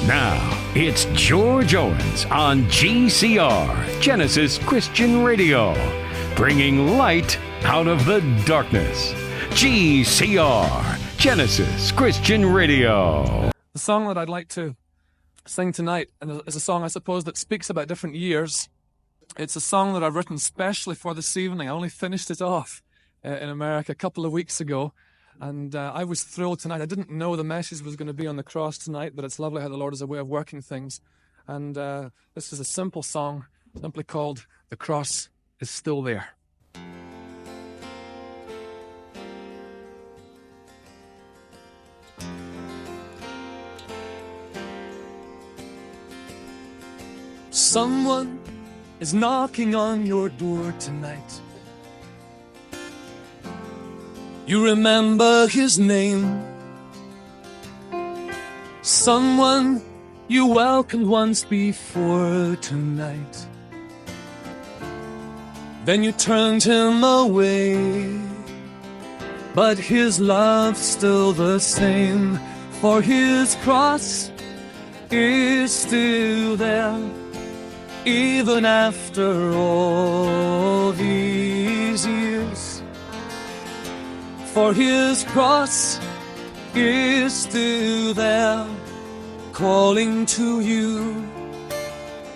Now, it's George Owens on GCR, Genesis Christian Radio, bringing light out of the darkness. GCR, Genesis Christian Radio. The song that I'd like to sing tonight is a song, I suppose, that speaks about different years. It's a song that I've written specially for this evening. I only finished it off in America a couple of weeks ago. And I was thrilled tonight. I didn't know the message was going to be on the cross tonight, but it's lovely how the Lord has a way of working things. And this is a simple song, simply called "The Cross is Still There." Someone is knocking on your door tonight. You remember his name. Someone you welcomed once before tonight. Then you turned him away. But his love's still the same, for his cross is still there, even after all these years. For his cross is still there, calling to you,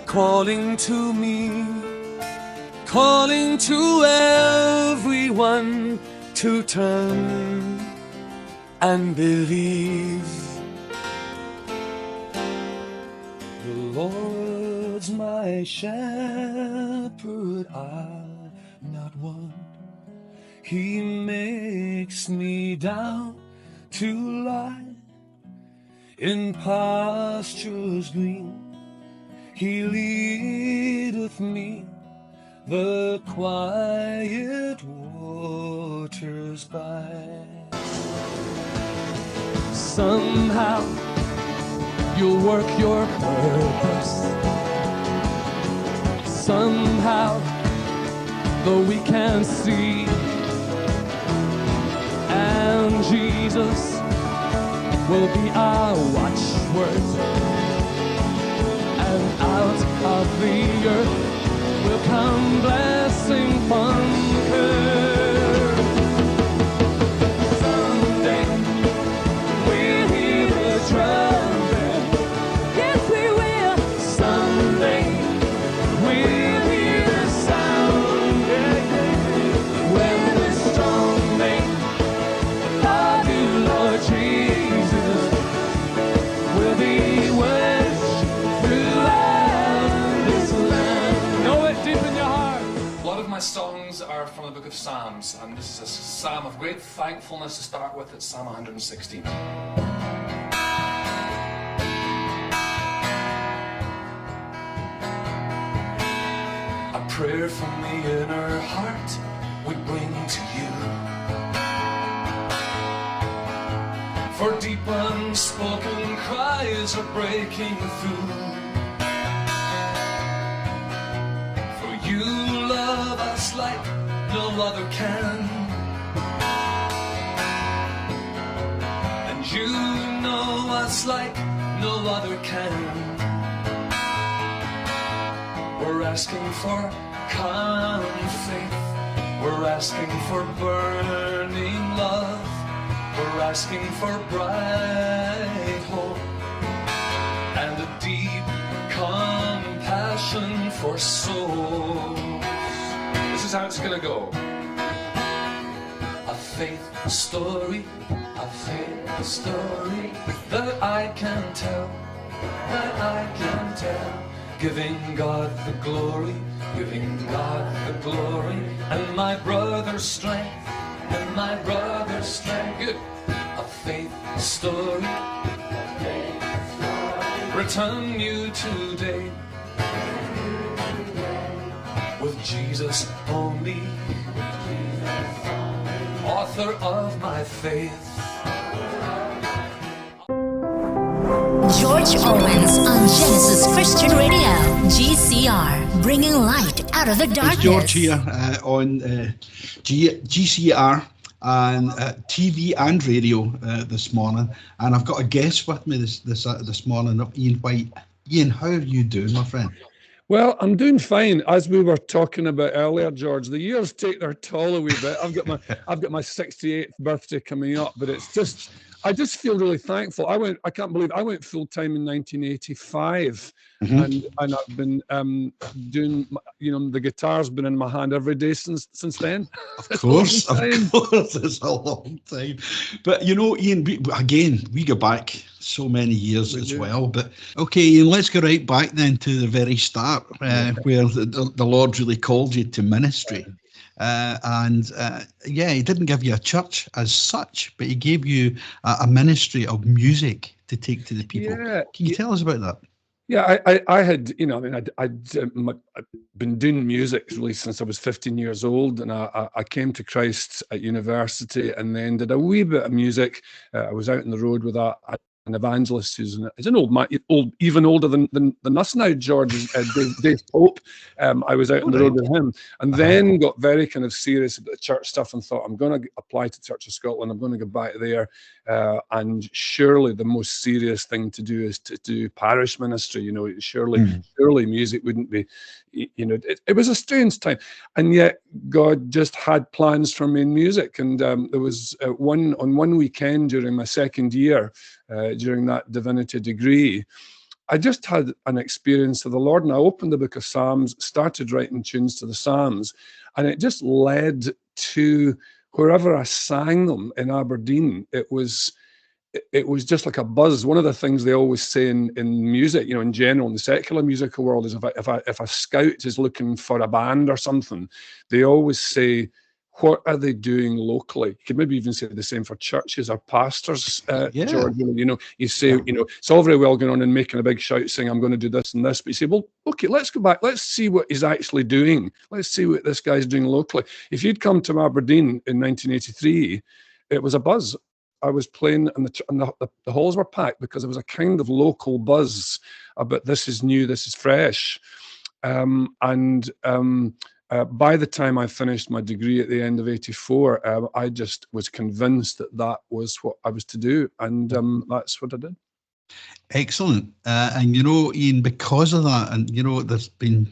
calling to me, calling to everyone to turn and believe. The Lord's my shepherd, I'll not want. He makes me down to lie in pastures green. He leadeth me the quiet waters by. Somehow you'll work your purpose. Somehow, though we can't see, and Jesus will be our watchword, and out of the earth will come blessing from earth. Someday we'll hear the trumpet. Yes, we will. Someday we'll hear the sound. When the strong make Lord Jesus will be worshiped throughout this land. Know it deep in your heart. A lot of my songs are from the book of Psalms, and this is a psalm of great thankfulness to start with. It's Psalm 116. A prayer from the inner heart we bring to you, for deep unspoken cries are breaking through. For you love us like no other can, and you know us like no other can. We're asking for calm faith, we're asking for burning love, we're asking for bright hope and a deep compassion for souls. This is how it's gonna go. A faith story that I can tell, giving God the glory, and my brother's strength, Good. A faith story, return you today, with Jesus only, author of my faith. George Owens on Genesis Christian Radio, GCR, bringing light out of the darkness. It's George here on GCR, and TV and radio this morning. And I've got a guest with me this morning, Ian White. Ian, how are you doing, my friend? Well, I'm doing fine. As we were talking about earlier, George, the years take their toll a wee bit. I've got my 68th birthday coming up, but I just feel really thankful. I can't believe I went full time in 1985, and I've been doing, the guitar's been in my hand every day since then. Of course, it's a long time. But Ian, we go back so many years as well. But okay, Ian, let's go right back then to the very start, where the Lord really called you to ministry. He didn't give you a church as such, but he gave you a ministry of music to take to the people. Yeah, can you tell us about that? Yeah, I had, I'd been doing music really since I was 15 years old, and I came to Christ at university and then did a wee bit of music. I was out on the road with an evangelist who's an old man, even older than us now, George, Dave Pope. I was out on the road with him, and then got very kind of serious about the church stuff and thought, I'm going to apply to Church of Scotland. I'm going to go back there, and surely the most serious thing to do is to do parish ministry. Surely music wouldn't be. It was a strange time, and yet God just had plans for me in music. And there was one weekend during my second year, during that divinity degree, I just had an experience of the Lord, and I opened the book of Psalms, started writing tunes to the Psalms, and it just led to wherever I sang them in Aberdeen. It was just like a buzz. One of the things they always say in music, in general, in the secular musical world, is if a scout is looking for a band or something, they always say, what are they doing locally? You could maybe even say the same for churches or pastors, George. You say, it's all very well going on and making a big shout saying, I'm going to do this and this. But you say, well, okay, let's go back. Let's see what he's actually doing. Let's see what this guy's doing locally. If you'd come to Aberdeen in 1983, it was a buzz. I was playing and the halls were packed because there was a kind of local buzz about this is new, this is fresh. By the time I finished my degree at the end of 84, I just was convinced that was what I was to do. And that's what I did. Excellent. And, Ian, because of that, and, there's been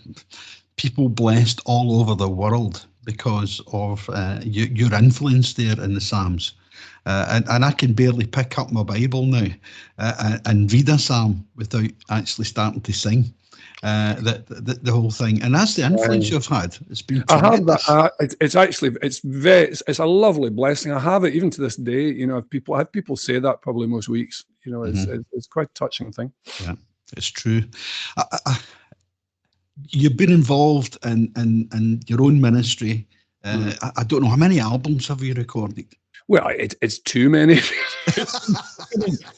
people blessed all over the world because of your influence there in the Psalms. And I can barely pick up my Bible now and read a psalm without actually starting to sing. The whole thing, and that's the influence you've had. It's been tremendous. I have that. It's a lovely blessing. I have it even to this day. I have people say that probably most weeks. It's quite a touching thing. Yeah, it's true. You've been involved in your own ministry. I don't know how many albums have you recorded. Well, it's too many.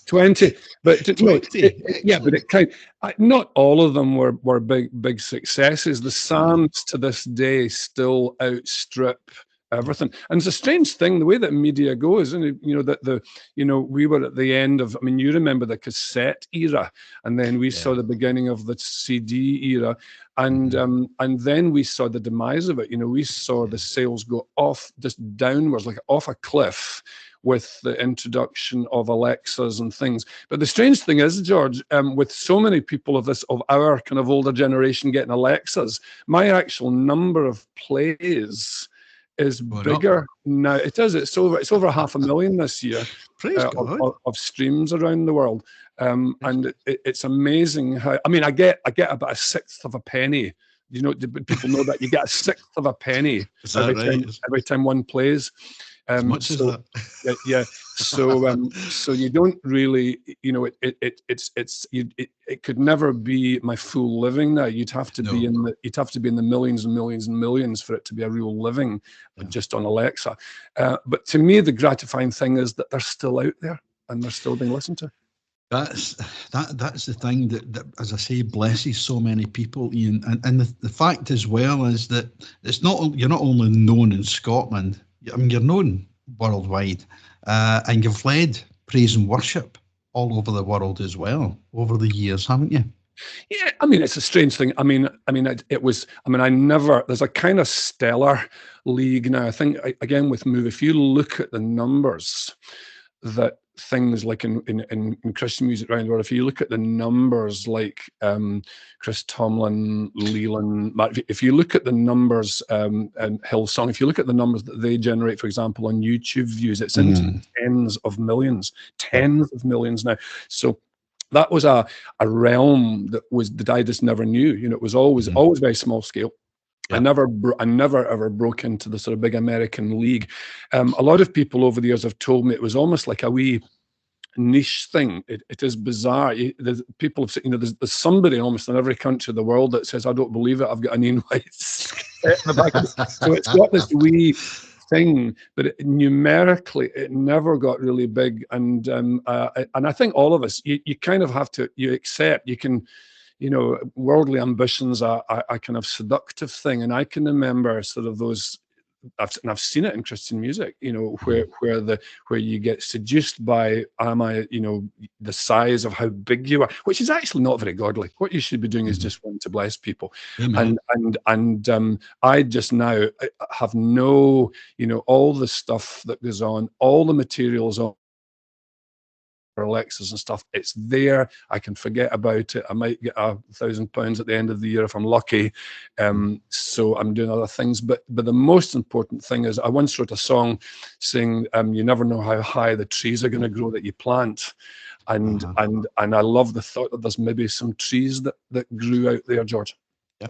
20, but 20. But not all of them were big successes. The Psalms to this day still outstrip everything, and it's a strange thing the way that media goes. And we were at the end of. You remember the cassette era, and then we saw the beginning of the CD era. And then we saw the demise of it. We saw the sales go off, just downwards, like off a cliff, with the introduction of Alexas and things. But the strange thing is, George, with so many people of our kind of older generation getting Alexas, my actual number of plays is bigger now. It is. It's over 500,000 this year of streams around the world. And it's amazing how. I get about a sixth of a penny. People know that you get a sixth of a penny every time one plays. As much as that. Yeah. So you don't really, it could never be my full living now. You'd have to be in the millions and millions and millions for it to be a real living, just on Alexa. But to me, the gratifying thing is that they're still out there and they're still being listened to. That's the thing that, as I say, blesses so many people, Ian. And the fact as well is that you're not only known in Scotland. You're known worldwide, and you've led praise and worship all over the world as well over the years, haven't you? Yeah, I mean, it's a strange thing. It was. I never. There's a kind of stellar league now. I think again with Move, if you look at the numbers that things like in Christian music around the world, if you look at the numbers like Chris Tomlin, Leland, if you look at the numbers and Hillsong, if you look at the numbers that they generate, for example, on YouTube views, it's into tens of millions now. So that was a realm that I just never knew. It was always very small scale. Yeah. I never ever broke into the sort of big American league. A lot of people over the years have told me it was almost like a wee niche thing. It is bizarre. People have said, there's somebody almost in every country of the world that says, "I don't believe it, I've got an Ian White." So it's got this wee thing, but numerically it never got really big. And I think all of us, you kind of have to, you accept, you can. Worldly ambitions are a kind of seductive thing, and I can remember sort of those. I've seen it in Christian music, where you get seduced by the size of how big you are, which is actually not very godly. What you should be doing is just wanting to bless people. Amen. And I just now have all the stuff that goes on, all the materials on Alexas and stuff, it's there. I can forget about it. I might get £1,000 at the end of the year if I'm lucky. So I'm doing other things. But the most important thing is I once wrote a song saying, you never know how high the trees are going to grow that you plant. And I love the thought that there's maybe some trees that grew out there, George. Yeah,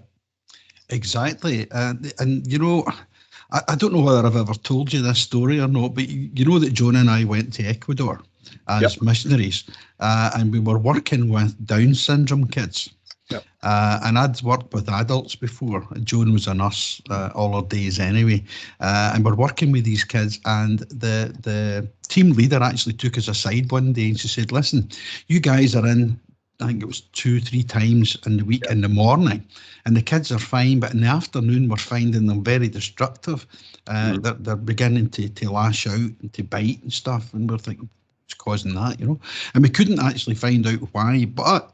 exactly. And I don't know whether I've ever told you this story or not, but you know that Joan and I went to Ecuador as missionaries, and we were working with Down syndrome kids. Yep. And I'd worked with adults before. Joan was a nurse all her days anyway, and we're working with these kids. And the team leader actually took us aside one day and she said, "Listen, you guys are in, I think it was 2-3 times in the week in the morning, and the kids are fine, but in the afternoon we're finding them very destructive. They're beginning to lash out and to bite and stuff, and we're thinking, what's causing that, And we couldn't actually find out why, but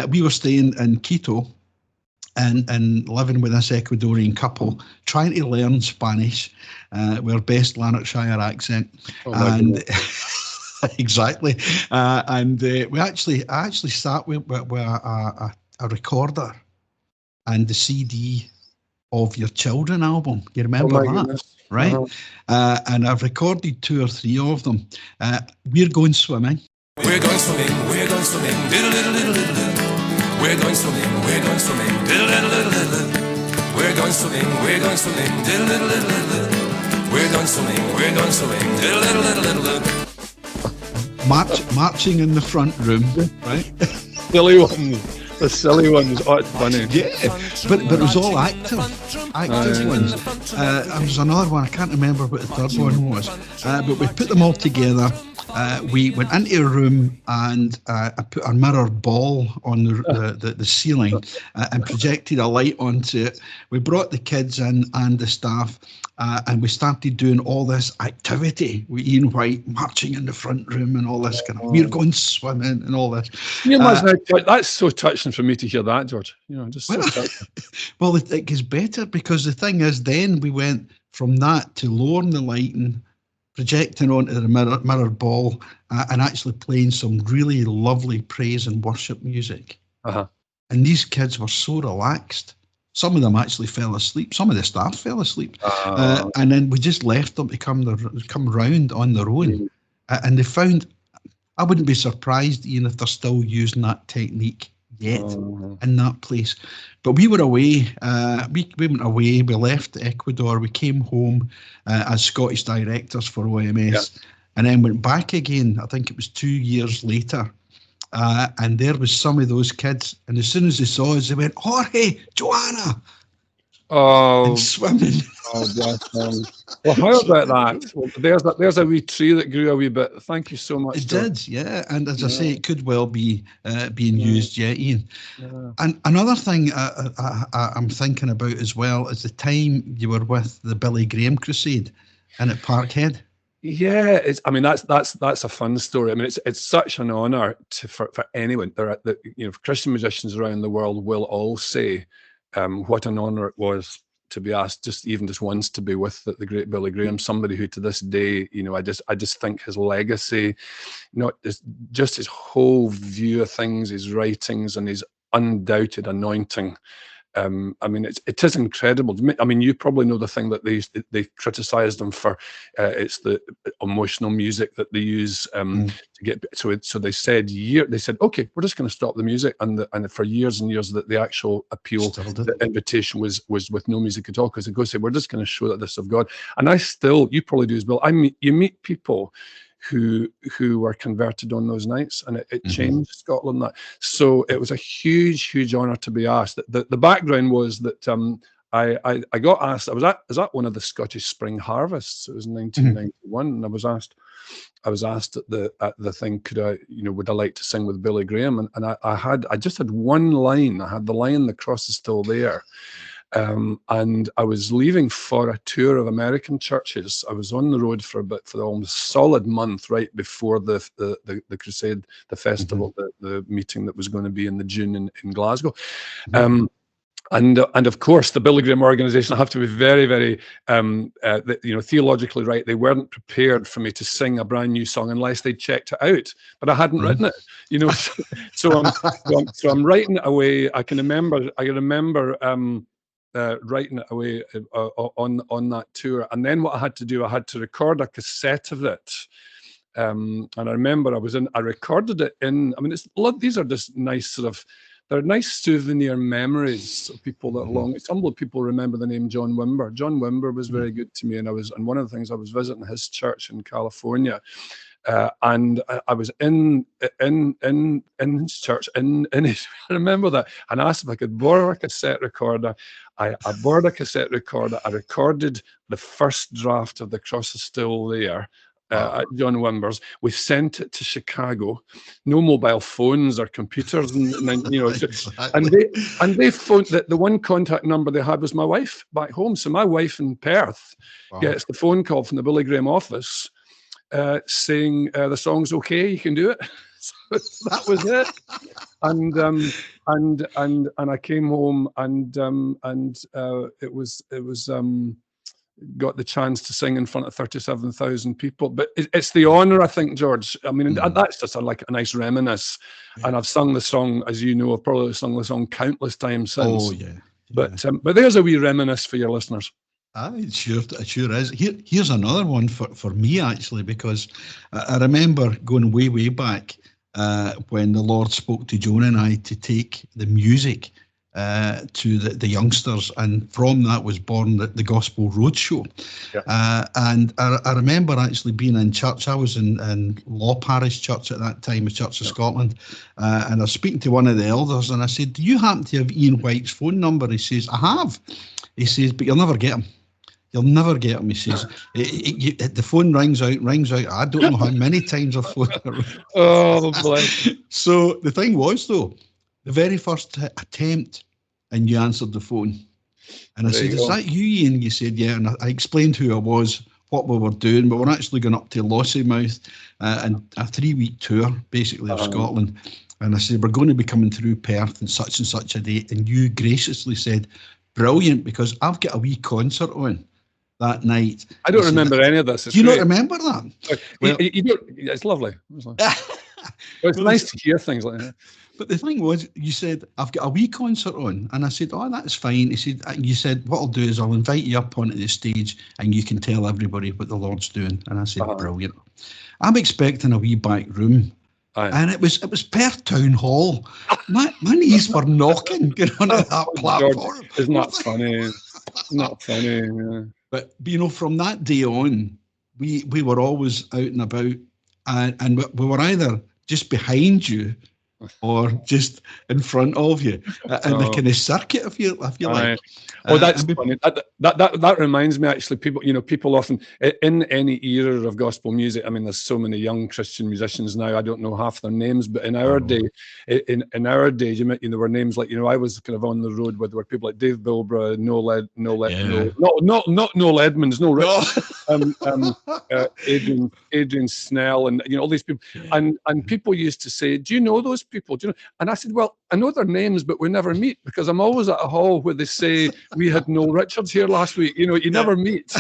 we were staying in Quito and living with this Ecuadorian couple, trying to learn Spanish with our best Lanarkshire accent. Exactly. And I actually sat with a recorder and the CD of Your Children album. You remember that? Goodness. Right? And I've recorded 2 or 3 of them. We're going swimming. We're going swimming, we're going swimming, diddle diddle diddle diddle. We're going swimming, we're going swimming, diddle diddle diddle diddle. We're going swimming, we're going swimming, diddle diddle diddle diddle. We're going swimming, we're going swimming, diddle diddle diddle diddle. Marching in the front room, right? Silly ones. The silly ones. Oh, it's funny. Yeah, but it was all active ones. There was another one, I can't remember what the third one was, but we put them all together. We went into a room and I put a mirror ball on the ceiling and projected a light onto it. We brought the kids in and the staff, and we started doing all this activity with Ian White marching in the front room and all this kind of, we're going swimming and all this. Can you imagine that's so touching for me to hear that, George. Just so touching. Well, it gets better because the thing is, then we went from that to lowering the lighting, projecting onto the mirror ball, and actually playing some really lovely praise and worship music. And these kids were so relaxed. Some of them actually fell asleep. Some of the staff fell asleep. And then we just left them to come round on their own. And they found, I wouldn't be surprised, Ian, if they're still using that technique yet in that place. But we were away. We went away. We left Ecuador. We came home as Scottish directors for OMS, and then went back again. I think it was 2 years later. And there was some of those kids, and as soon as they saw us, they went, "Jorge, Joanna!" And swimming. Bless them. Well, how about that? Well, there's a wee tree that grew a wee bit. Thank you so much. It did, yeah. And as I say, it could well be being used, Ian. And another thing I'm thinking about as well is the time you were with the Billy Graham Crusade and at Parkhead. Yeah, I mean, that's a fun story. I mean, it's such an honor for anyone. Christian musicians around the world will all say what an honor it was to be asked just once to be with the great Billy Graham, somebody who to this day, I just think his legacy, just his whole view of things, his writings, and his undoubted anointing. I mean, it is incredible. I mean, you probably know the thing that they criticised them for. It's the emotional music that they use to get. So they said okay, we're just going to stop the music, and for years and years that the actual appeal, the invitation was with no music at all, because they go say, we're just going to show that this is of God. And you probably do as well. You meet people who were converted on those nights, and it changed Scotland. So it was a huge honor to be asked. The background was that I got asked. I was at one of the Scottish Spring Harvests. It was 1991, and I was asked at the thing, would I like to sing with Billy Graham? And I just had one line. I had the line, "The cross is still there." And I was leaving for a tour of American churches. I was on the road for almost a solid month right before the crusade, the festival, the meeting that was going to be in the June in Glasgow. And of course, the Billy Graham organisation, I have to be very, very, theologically right. They weren't prepared for me to sing a brand new song unless they checked it out. But I hadn't written it, So I'm writing it away. I remember writing it away on that tour, and then what I had to do, I had to record a cassette of it. And I remember I recorded it in. I mean, these are just nice they're nice souvenir memories of people that long. Some people remember the name John Wimber. John Wimber was very good to me, and one of the things, I was visiting his church in California, and I was in his church. I remember that, and I asked if I could borrow a cassette recorder. I borrowed a cassette recorder. I recorded the first draft of "The Cross is Still There." At John Wimber's. We sent it to Chicago. No mobile phones or computers, and they phoned. The one contact number they had was my wife back home. So my wife in Perth gets the phone call from the Billy Graham office saying the song's okay, you can do it. So that was it. And I came home, and it was. Got the chance to sing in front of 37,000 people. But it's the honour, I think, George. I mean, that's just like a nice reminisce. Yeah. And I've sung the song, as you know, I've probably sung the song countless times since. Oh, yeah. But there's a wee reminisce for your listeners. It sure is. Here's another one for me, actually, because I remember going way back when the Lord spoke to Joan and I to take the music to the youngsters, and from that was born the Gospel Roadshow. Yeah. And I remember actually being in church. I was in Law Parish Church at that time, the Church of Scotland, and I was speaking to one of the elders, and I said, "Do you happen to have Ian White's phone number?" He says, "I have." He says, "But you'll never get him. You'll never get him." He says, "The phone rings out. I don't know how many times I've phoned." Oh, bless. So the thing was, though, the very first attempt, and you answered the phone. And I said, "Is that you, Ian?" You said, "Yeah." And I explained who I was, what we were doing. But we're actually going up to Lossiemouth and a 3-week tour, basically, of Scotland. And I said, "We're going to be coming through Perth on such a date." And you graciously said, "Brilliant, because I've got a wee concert on that night." I don't remember any of this. Do you not remember that? Well, you don't, it's lovely. It's nice to hear things like that. But the thing was, you said, "I've got a wee concert on." And I said, "Oh, that's fine." He said, "You said, what I'll do is I'll invite you up onto the stage and you can tell everybody what the Lord's doing." And I said, "Brilliant." I'm expecting a wee back room. And it was Perth Town Hall. My knees were knocking getting onto that platform. Isn't that funny? Not funny. Yeah. But, from that day on, we were always out and about, and we were either just behind you, or just in front of you, in the Oh. kind of circuit, if you like. Aye. Oh, that's And funny. That reminds me, actually, people often, in any era of gospel music, I mean, there's so many young Christian musicians now, I don't know half their names, but in our day, in our days, there were names like, I was kind of on the road with, there were people like Dave Bilbrough, Noel Edmonds, no, Richard, Adrian Snell, and all these people, and people used to say, "Do you know those people? Do you know?" And I said, "Well, I know their names, but we never meet because I'm always at a hall where they say we had Noel Richards here last week. You never meet."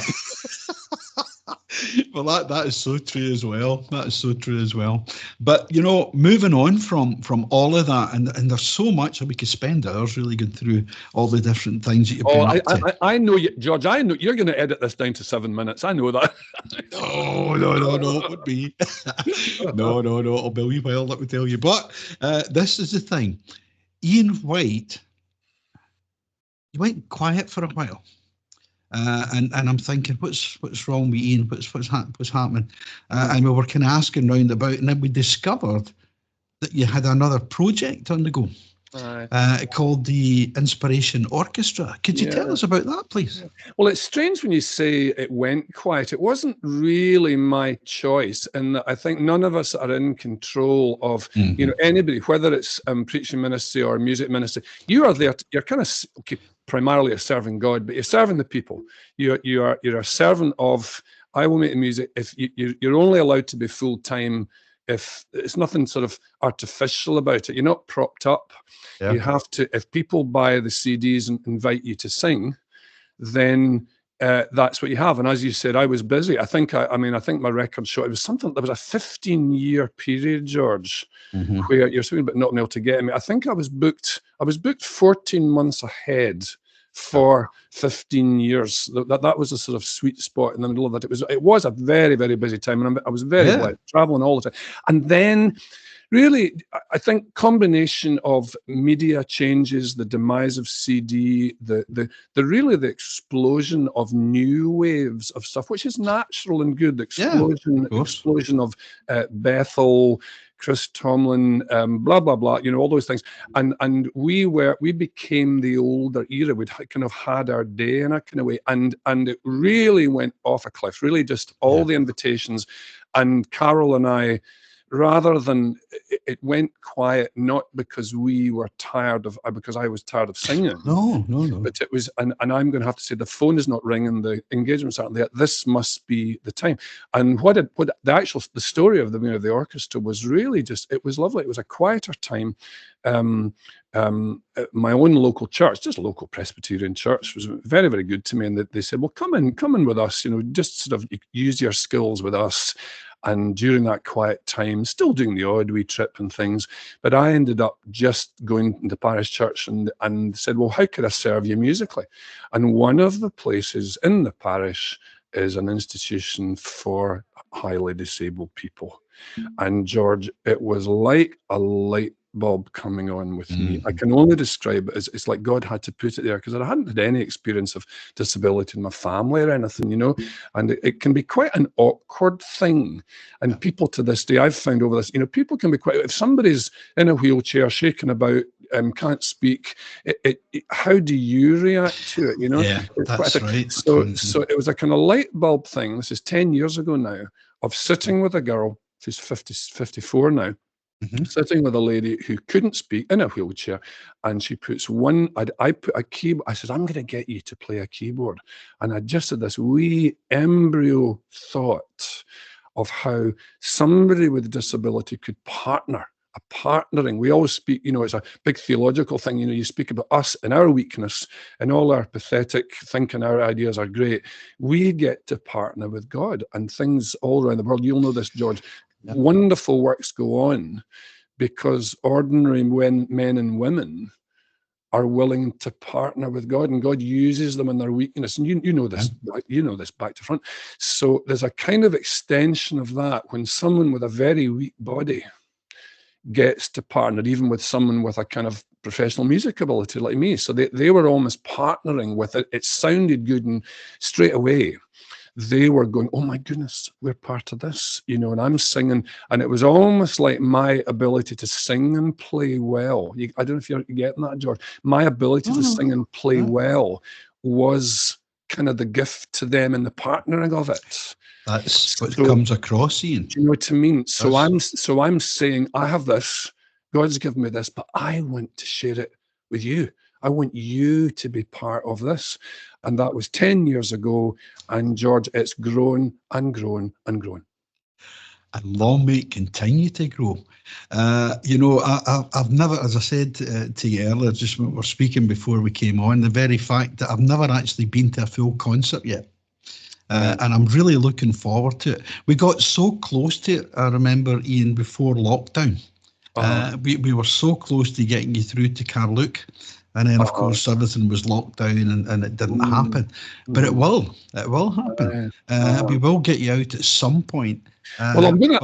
Well, that is so true as well. That is so true as well. But moving on from all of that, and there's so much that we could spend hours really going through all the different things that you've been up to. I know you, George. I know you're going to edit this down to 7 minutes. I know that. No, it would be. No, it'll be a wee while, let me tell you. But this is the thing. Ian White, he went quiet for a while. And I'm thinking, what's wrong with Ian? What's happening? And we were kind of asking round about, and then we discovered that you had another project on the go, called the Inspiration Orchestra. Could you tell us about that, please? Well, it's strange when you say it went quiet. It wasn't really my choice, and I think none of us are in control of anybody, whether it's preaching ministry or music ministry. You are there. You're kind of primarily a serving God, but you're serving the people. You're a servant of. I will make the music. If you're only allowed to be full time, if it's nothing sort of artificial about it, you're not propped up. Yeah. You have to. If people buy the CDs and invite you to sing, then that's what you have. And as you said, I was busy. I think my record show, it was something. There was a 15-year period, George, where you're speaking about not being able to get me. I think I was booked 14 months ahead for 15 years. That was a sort of sweet spot in the middle of that. It was a very, very busy time, and I was very blessed, traveling all the time. And then, really, I think combination of media changes, the demise of CD, the explosion of new waves of stuff, which is natural and good. The explosion of Bethel, Chris Tomlin, blah blah blah, all those things, and we became the older era. We'd kind of had our day in a kind of way, and it really went off a cliff. Really, just all the invitations, and Carol and I. Rather than it went quiet, not because we were because I was tired of singing. No. But it was, and I'm going to have to say, the phone is not ringing, the engagements aren't there. This must be the time. And the story of the orchestra was really just, it was lovely. It was a quieter time. My own local church, just a local Presbyterian church, was very, very good to me, and they said, "Well, come in with us. Just sort of use your skills with us." And during that quiet time, still doing the odd wee trip and things, but I ended up just going into parish church and said, "Well, how could I serve you musically?" And one of the places in the parish is an institution for highly disabled people. And George, it was like a light bulb coming on with me. I can only describe it as it's like God had to put it there, because I hadn't had any experience of disability in my family or anything, and it can be quite an awkward thing. And people to this day, I've found over this, people can be quite, if somebody's in a wheelchair shaking about, can't speak, how do you react to it? Yeah, that's right. So it was a kind of light bulb thing. This is 10 years ago now, of sitting with a girl who's 54 now, sitting with a lady who couldn't speak in a wheelchair, and she puts I put a keyboard. I said, "I'm going to get you to play a keyboard," and I just had this wee embryo thought of how somebody with a disability could partner. A partnering. We always speak, it's a big theological thing. You speak about us and our weakness and all our pathetic thinking. Our ideas are great. We get to partner with God, and things all around the world. You'll know this, George. Wonderful works go on because ordinary men and women are willing to partner with God, and God uses them in their weakness. And you know this, back to front. So there's a kind of extension of that when someone with a very weak body gets to partner, even with someone with a kind of professional music ability like me. So they were almost partnering with it. It sounded good, and straight away they were going, oh my goodness, we're part of this, you know, and I'm singing. And it was almost like my ability to sing and play well. I don't know if you're getting that, George. My ability to sing and play well was kind of the gift to them and the partnering of it. That's what So, comes across, Ian. do you know what I mean? So Yes. I'm saying, I have this, God's given me this, but I want to share it with you. I want you to be part of this. And that was 10 years ago. And George, it's grown and grown and grown. And long may it continue to grow. You know, I've never, as I said to you earlier, just when we were speaking before we came on, the very fact that I've never actually been to a full concert yet. And I'm really looking forward to it. We got so close to it, I remember, Ian, before lockdown. We were so close to getting you through to Carluke. And then, of course, everything was locked down and it didn't happen. But it will happen. We will get you out at some point. Well, I mean,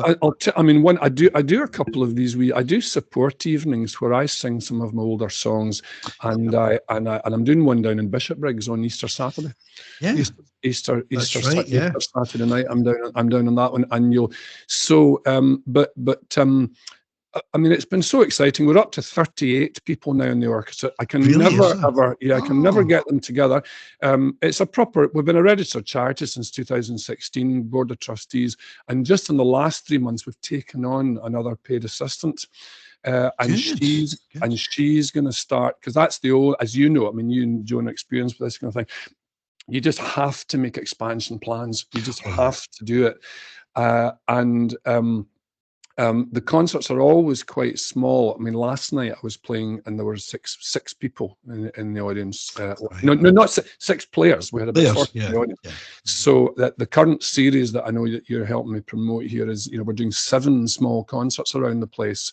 I do a couple of these. I do support evenings where I sing some of my older songs, and I'm doing one down in Bishopbriggs on Easter Saturday. Yeah, Easter right, yeah. Saturday night. I'm down on that one, and I mean, it's been so exciting. We're up to 38 people now in the orchestra. I can never get them together. We've been a registered charity since 2016, Board of Trustees, and just in the last 3 months, we've taken on another paid assistant. And she's going to start, because that's the old, as you know, I mean, you and Joan are experienced with this kind of thing. You just have to make expansion plans. You just have to do it. The concerts are always quite small. I mean, last night I was playing and there were six people in the audience. No, not six players. We had about 40 in the audience. Yeah. So that the current series that I know that you're helping me promote here is, you know, we're doing 7 small concerts around the place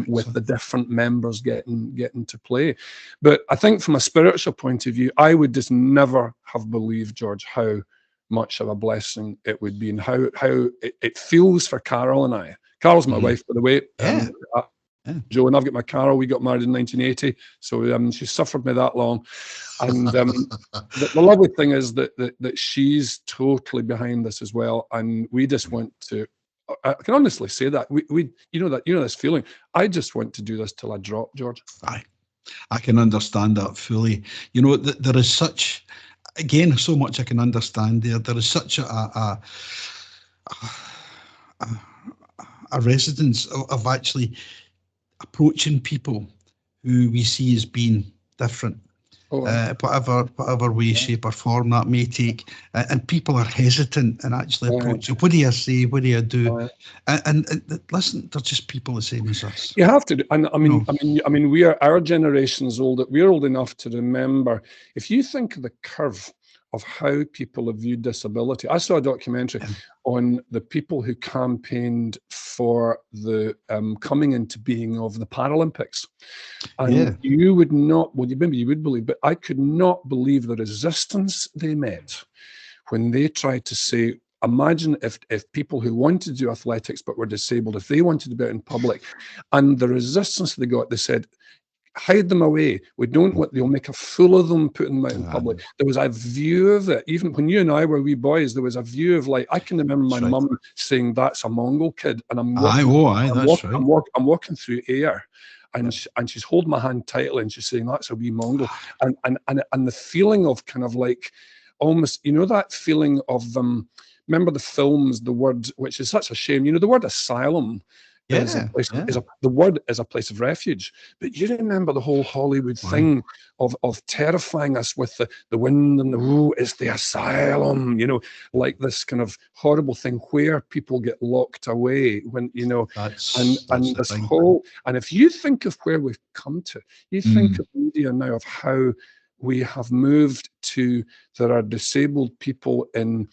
with the different members getting to play. But I think from a spiritual point of view, I would just never have believed, George, how much of a blessing it would be and how it feels for Carol and I. Carol's my wife, by the way. Joe and I've got my Carol. We got married in 1980, so she suffered me that long. And the lovely thing is that she's totally behind this as well. And we just want to. I can honestly say that we this feeling. I just want to do this till I drop, George. I can understand that fully. You know, there is such. Again, so much I can understand there. There is such a residence of actually approaching people who we see as being different, whatever way, shape or form that may take, and people are hesitant and actually approach. What do you say? What do you do? And listen, they're just people the same as us. You have to do, and I mean, we are our generation's old. We're old enough to remember. If you think of the curve of how people have viewed disability. I saw a documentary on the people who campaigned for the coming into being of the Paralympics. And you would not, well, maybe you would believe, but I could not believe the resistance they met when they tried to say, imagine if people who wanted to do athletics but were disabled, if they wanted to be out in public, and the resistance they got, they said, hide them away. We don't want, they'll make a fool of them putting them out in public. There was a view of it. Even when you and I were wee boys, there was a view of like, I can remember my mum saying, that's a Mongol kid. And I'm walking through air and she's holding my hand tightly and she's saying, that's a wee Mongol. And the feeling of kind of like, almost, you know, that feeling of, remember the films, the word, which is such a shame, you know, the word asylum, the word is a place of refuge. But you remember the whole Hollywood thing of terrifying us with the wind and it's the asylum, you know, like this kind of horrible thing where people get locked away when, you know, and this whole, and if you think of where we've come to, you think of media now of how we have moved to, there are disabled people in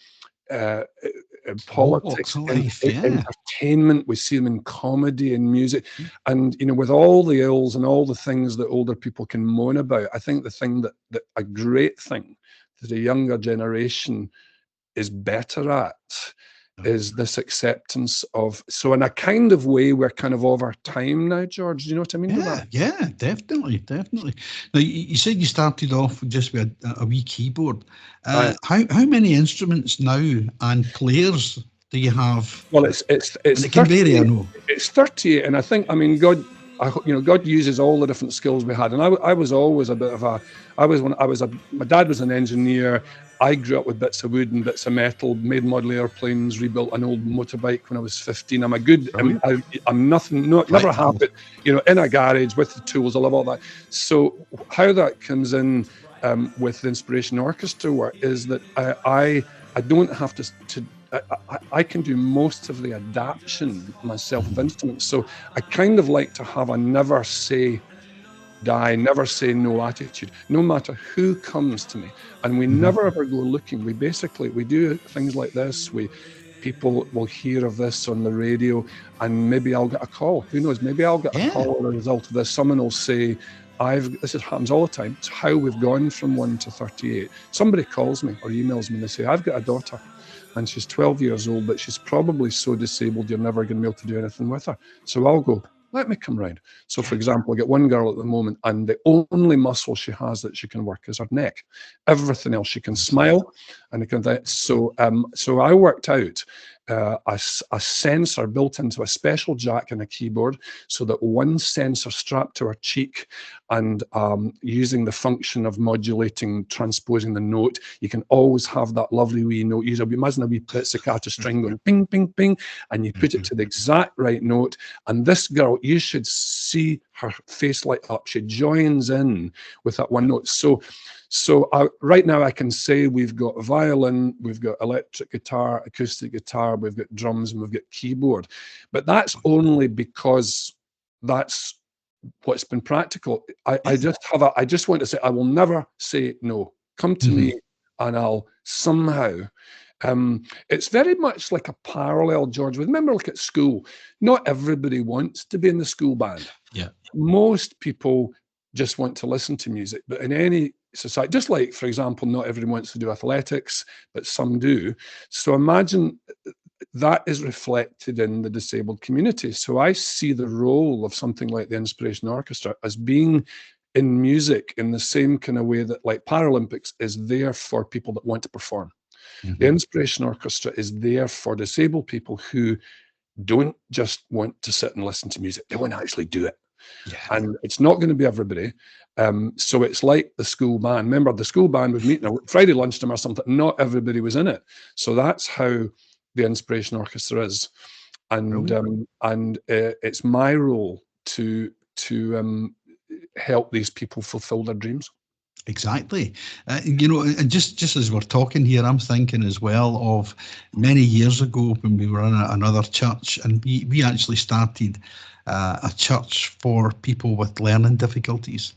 politics, entertainment. We see them in comedy and music, and you know, with all the ills and all the things that older people can moan about, I think the thing that a great thing that a younger generation is better at is this acceptance of, so in a kind of way, we're kind of over time now, George. Do you know what I mean with that? Yeah, definitely. Now, you said you started off just with a wee keyboard. How many instruments now and players do you have? Well, it's And it can vary, I know. It's 38, and I think, I mean, God, God uses all the different skills we had, and I was always a bit of a, my dad was an engineer. I grew up with bits of wood and bits of metal, made model airplanes, rebuilt an old motorbike when I was 15. I'm a good, I'm nothing, never have it, in a garage with the tools. I love all that. So how that comes in with the Inspiration Orchestra work is that I don't have to I can do most of the adaptation myself of instruments. So I kind of like to have a never say die, never say no attitude, no matter who comes to me. And we never ever go looking. We do things like this. People will hear of this on the radio, and maybe I'll get a call. Who knows? Maybe I'll get a call as a result of this. Someone will say, this happens all the time. It's how we've gone from 1 to 38. Somebody calls me or emails me and they say, I've got a daughter and she's 12 years old, but she's probably so disabled you're never going to be able to do anything with her. So I'll go, let me come round. So for example, I get one girl at the moment, and the only muscle she has that she can work is her neck. Everything else, she can smile, and it can. So I worked out a sensor built into a special jack in a keyboard, so that one sensor strapped to her cheek, and using the function of modulating, transposing the note, you can always have that lovely wee note. Imagine a wee pizzicato string going ping, ping, ping, and you put it to the exact right note. And this girl, you should see her face light up. She joins in with that one note. So right now I can say we've got violin, we've got electric guitar, acoustic guitar, we've got drums, and we've got keyboard. But that's only because that's what's been practical. I just want to say, I will never say no. Come to me and I'll somehow. It's very much like a parallel, George. Remember, like at school, not everybody wants to be in the school band. Yeah. Most people just want to listen to music, but in any society, just like, for example, not everyone wants to do athletics, but some do. So imagine that is reflected in the disabled community. So I see the role of something like the Inspiration Orchestra as being in music in the same kind of way that like Paralympics is there for people that want to perform. The Inspiration Orchestra is there for disabled people who don't just want to sit and listen to music. They want to actually do it. Yeah. And it's not going to be everybody. So it's like the school band. Remember, the school band was meeting on Friday lunchtime or something. Not everybody was in it. So that's how the Inspiration Orchestra is. And it's my role to help these people fulfill their dreams. Exactly. And just as we're talking here, I'm thinking as well of many years ago when we were in another church, and we actually started a church for people with learning difficulties.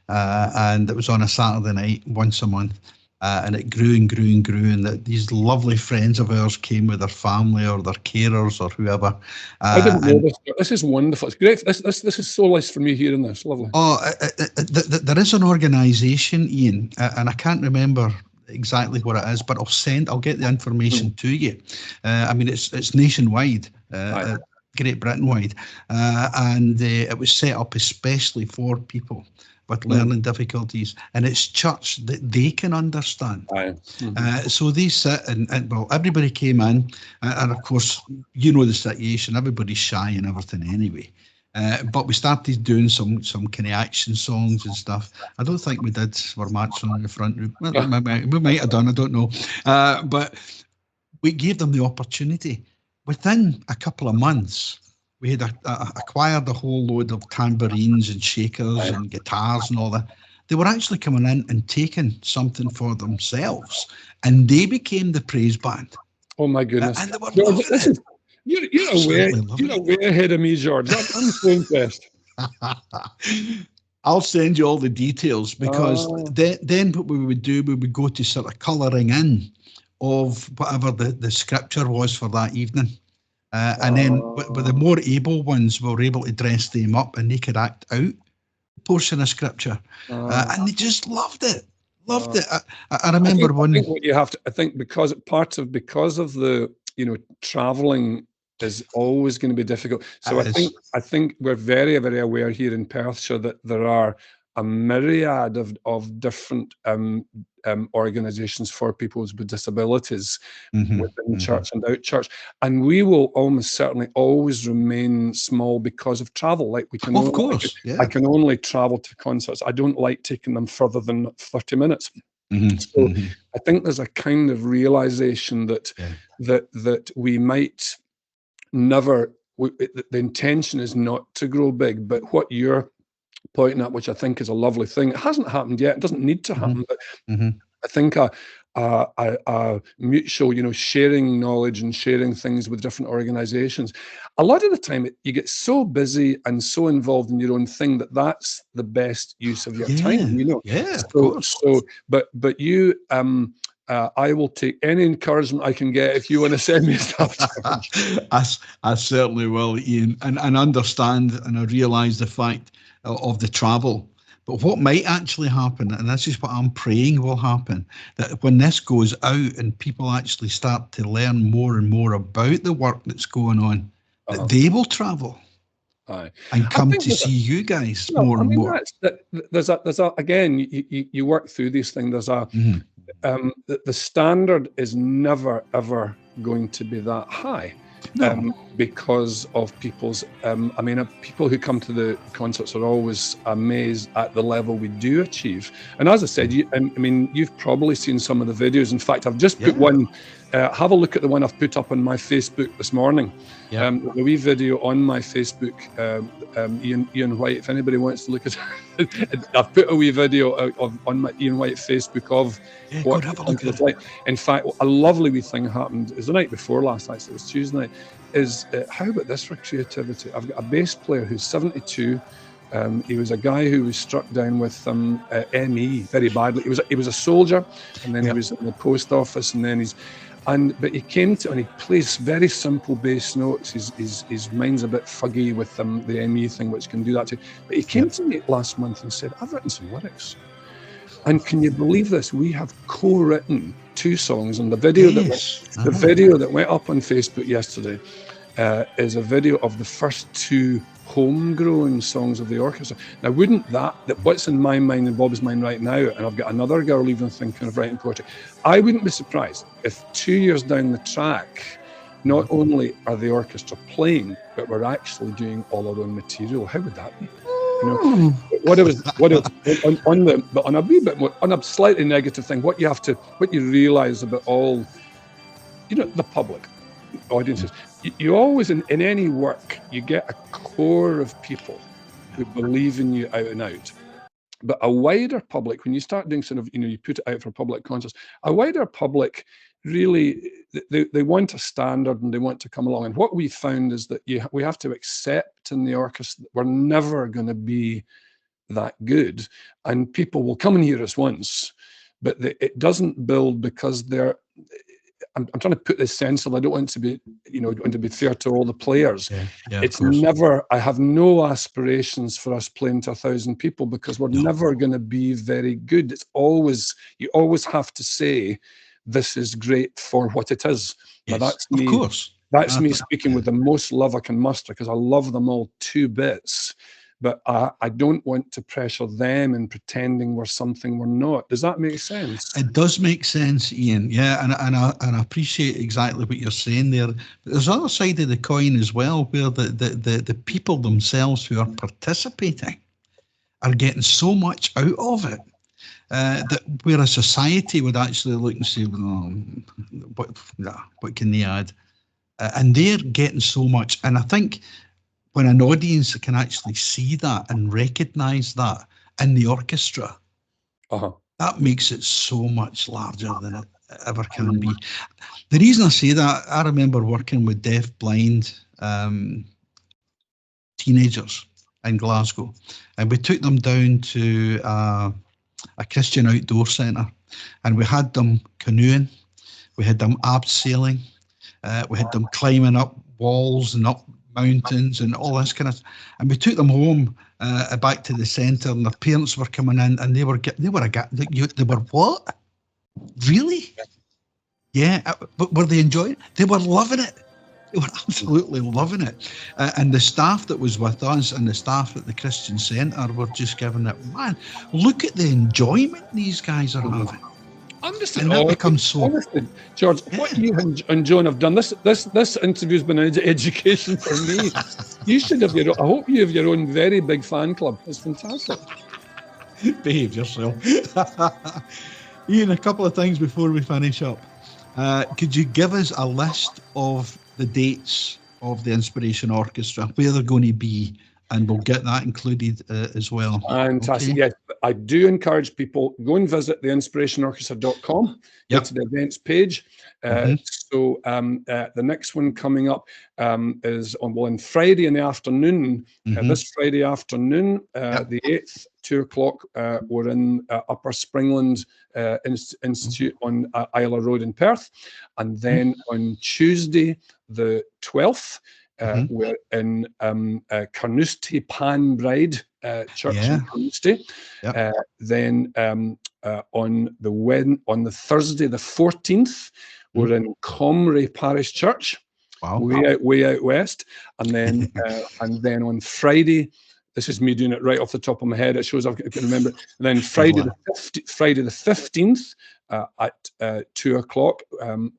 And it was on a Saturday night once a month. And it grew and grew and grew, and these lovely friends of ours came with their family or their carers or whoever. I didn't know this. This is wonderful. It's great. This is so nice for me hearing this. Lovely. There is an organisation, Ian, and I can't remember exactly what it is, but I'll get the information to you. I mean, it's nationwide. Great Britain wide, and it was set up especially for people with learning difficulties, and it's church that they can understand. So they sit and well, everybody came in, and of course, you know the situation, everybody's shy and everything anyway. But we started doing some kind of action songs and stuff. I don't think we did We're Marching on the Front Room. We might have done, I don't know. But we gave them the opportunity. Within a couple of months, we had acquired a whole load of tambourines and shakers and guitars and all that. They were actually coming in and taking something for themselves, and they became the praise band. Oh my goodness! And they were loving it. You're way ahead of me, George. I'm so impressed. I'll send you all the details, because then what we would do, we would go to sort of colouring in of whatever the scripture was for that evening. And then with the more able ones, we were able to dress them up and they could act out a portion of scripture. And they just loved it. Loved it. I remember I think what you have to, I think because of the traveling is always going to be difficult. So I think we're very, very aware here in Perthshire that there are a myriad of different organisations for people with disabilities within church and out church, and we will almost certainly always remain small because of travel. Like we can, I can only travel to concerts. I don't like taking them further than 30 minutes. So I think there's a kind of realization that that we might never. The intention is not to grow big, but what you're pointing at, which I think is a lovely thing. It hasn't happened yet. It doesn't need to happen, but I think a mutual, sharing knowledge and sharing things with different organisations. A lot of the time, you get so busy and so involved in your own thing that's the best use of your time. Yeah, of course. But you. I will take any encouragement I can get if you want to send me stuff. I certainly will, Ian, and understand, and I realise the fact of the travel. But what might actually happen, and this is what I'm praying will happen, that when this goes out and people actually start to learn more and more about the work that's going on, that they will travel. And come to see you guys more and more. There's a again, you work through these things. There's a the standard is never ever going to be that high, because of people's. People who come to the concerts are always amazed at the level we do achieve. And as I said, you've probably seen some of the videos. In fact, I've just put one. Have a look at the one I've put up on my Facebook this morning. The wee video on my Facebook, Ian White. If anybody wants to look at it, I've put a wee video on my Ian White Facebook of what have a look at it's like. In fact, a lovely wee thing happened. It was the night before last night, so it was Tuesday night. How about this for creativity? I've got a bass player who's 72. He was a guy who was struck down with ME very badly. He was a soldier, and then he was in the post office, and then but he came to, and he plays very simple bass notes. His mind's a bit fuggy with the ME thing, which can do that too. But he came to me last month and said, "I've written some lyrics." And can you believe this? We have co-written 2 songs, and the video that went up on Facebook yesterday is a video of the first 2 homegrown songs of the orchestra. Now, wouldn't that what's in my mind and Bob's mind right now, and I've got another girl even thinking of writing poetry, I wouldn't be surprised if 2 years down the track, not only are the orchestra playing, but we're actually doing all our own material. How would that be? On a slightly negative thing, what you realise about all, the public audiences, you always, in any work, you get a core of people who believe in you out and out. But a wider public, when you start doing sort of, you put it out for public concerts, a wider public really, they want a standard and they want to come along. And what we found is that we have to accept in the orchestra that we're never going to be that good. And people will come and hear us once, but it doesn't build because they're, I'm trying to put this sensibly. I don't want to be, want to be fair to all the players. It's never. I have no aspirations for us playing to 1,000 people because we're never going to be very good. It's always, you always have to say, this is great for what it is. Now that's me. Of course, that's me speaking with the most love I can muster because I love them all to bits. But I don't want to pressure them in pretending we're something we're not. Does that make sense? It does make sense, Ian. Yeah, and I appreciate exactly what you're saying there. But there's the other side of the coin as well, where the people themselves who are participating are getting so much out of it that where a society would actually look and say, what can they add? And they're getting so much. And I think when an audience can actually see that and recognise that in the orchestra, that makes it so much larger than it ever can be. The reason I say that, I remember working with deaf-blind teenagers in Glasgow, and we took them down to a Christian outdoor centre, and we had them canoeing, we had them abseiling, we had them climbing up walls and up mountains and all this kind of, and we took them home back to the centre, and their parents were coming in, and they were what? Really? Yeah, but were they enjoying it? They were loving it. They were absolutely loving it. And the staff that was with us and the staff at the Christian Centre were just giving it, man, look at the enjoyment these guys are having. Honestly, And that becomes so... Honestly, George, what you and John have done, this interview's been an education for me. You should have your own, I hope you have your own very big fan club. It's fantastic. Behave yourself. Ian, a couple of things before we finish up. Could you give us a list of the dates of the Inspiration Orchestra, where they're going to be, and we'll get that included as well. Fantastic. Okay. Yes, I do encourage people, go and visit theinspirationorchestra.com, Yep. go to the events page. So the next one coming up is on Friday in the afternoon, this Friday afternoon, the 8th, 2 o'clock, we're in Upper Springland Institute on Isla Road in Perth. And then on Tuesday, the 12th, we're in Carnoustie Panbride Church in Carnoustie. Then on the Thursday, the 14th, we're in Comrie Parish Church, way out west. And then on Friday, this is me doing it right off the top of my head. It shows I can remember. And then Friday the 15th at 2 o'clock,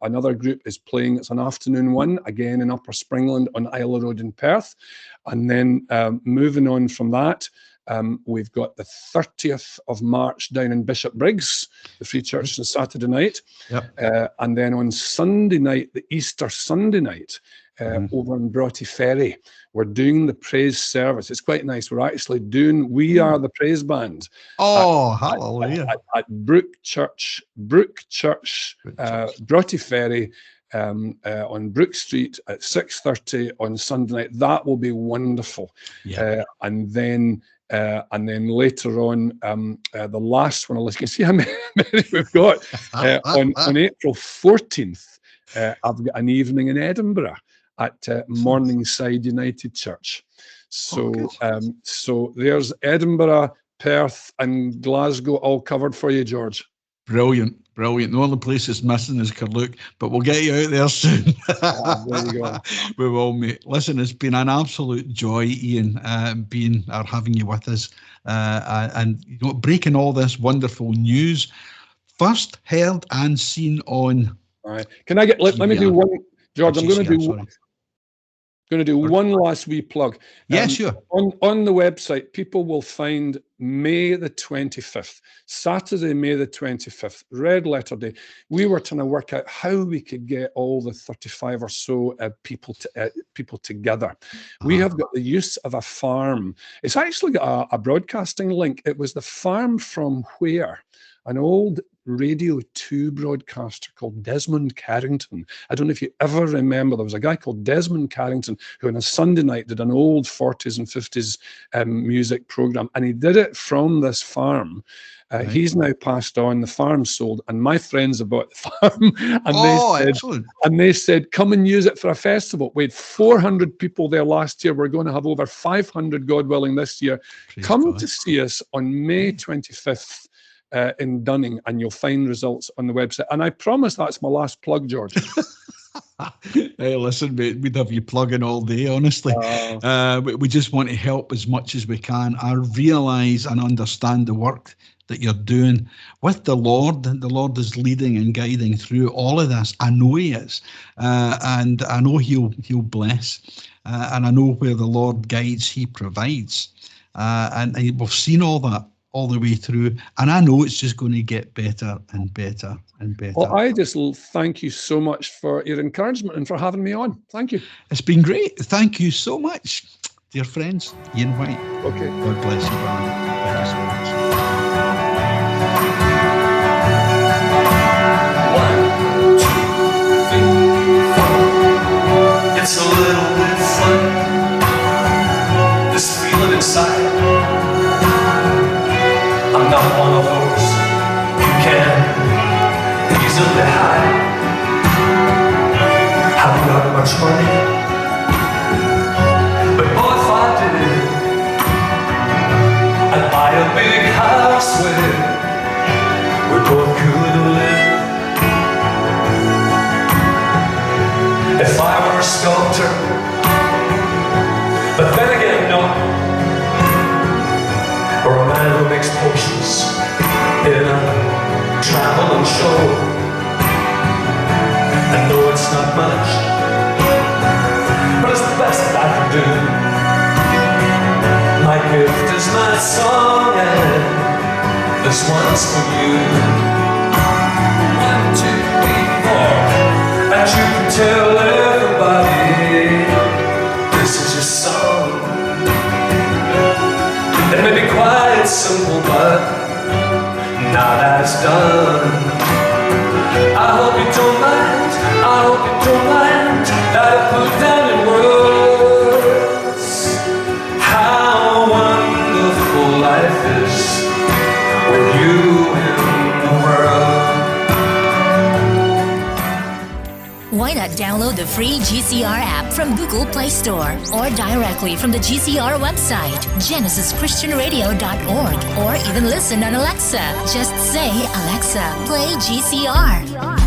another group is playing. It's an afternoon one, again in Upper Springland on Isla Road in Perth. And then moving on from that, we've got the 30th of March down in Bishop Briggs, the Free Church on Saturday night. And then on Sunday night, the Easter Sunday night, over in Broughty Ferry, we're doing the praise service. It's quite nice. We're actually doing We Are the Praise Band. Hallelujah. At Brook Church, Broughty Ferry, on Brook Street at 6:30 on Sunday night. That will be wonderful. And then later on, the last one, you can see how many we've got. On April 14th, I've got an evening in Edinburgh at Morningside United Church. So so there's Edinburgh, Perth and Glasgow all covered for you, George. Brilliant. The only place that's missing is Carluke, but we'll get you out there soon. There you go. We will, mate. Listen, it's been an absolute joy, Ian, having you with us, and breaking all this wonderful news. First heard and seen on. All right. Can I let me do one, George? I'm going to do one last wee plug. Yeah, sure. On the website, people will find May the 25th, Saturday, May the 25th, Red Letter Day. We were trying to work out how we could get all the 35 or so people together. We have got the use of a farm. It's actually got a broadcasting link. It was the farm from where? An old Radio 2 broadcaster called Desmond Carrington. I don't know if you ever remember, there was a guy called Desmond Carrington who on a Sunday night did an old 40s and 50s music program, and he did it from this farm. He's now passed on, the farm sold, and my friends have bought the farm. And they said, come and use it for a festival. We had 400 people there last year. We're going to have over 500, God willing, this year. Come to see us on May 25th. In Dunning, and you'll find results on the website. And I promise that's my last plug, George. Hey, listen, mate, we'd have you plugging all day, honestly. We just want to help as much as we can. I realise and understand the work that you're doing with the Lord. The Lord is leading and guiding through all of this. I know He is, and I know He'll bless, and I know where the Lord guides, He provides, and we've seen all that all the way through, and I know it's just going to get better and better and better. Well, I just thank you so much for your encouragement and for having me on. Thank you. It's been great. Thank you so much, dear friends. Ian White. Okay. God bless you, brother. Thank you so much. 1, 2, 3, 4. It's a little bit funny, this feeling inside. I'm not one of those you can easily hide. Haven't got much money, but boy, if I did, I'd buy a big house where we both could live. This one's for you. 1, 2, 3, 4. And you can tell everybody this is your song. It may be quite simple, but now that it's done, I hope you don't mind, I hope you don't mind that I put down in words how wonderful life is with you in the world. Why not download the free GCR app from Google Play Store or directly from the GCR website, genesischristianradio.org, or even listen on Alexa. Just say, Alexa, play GCR.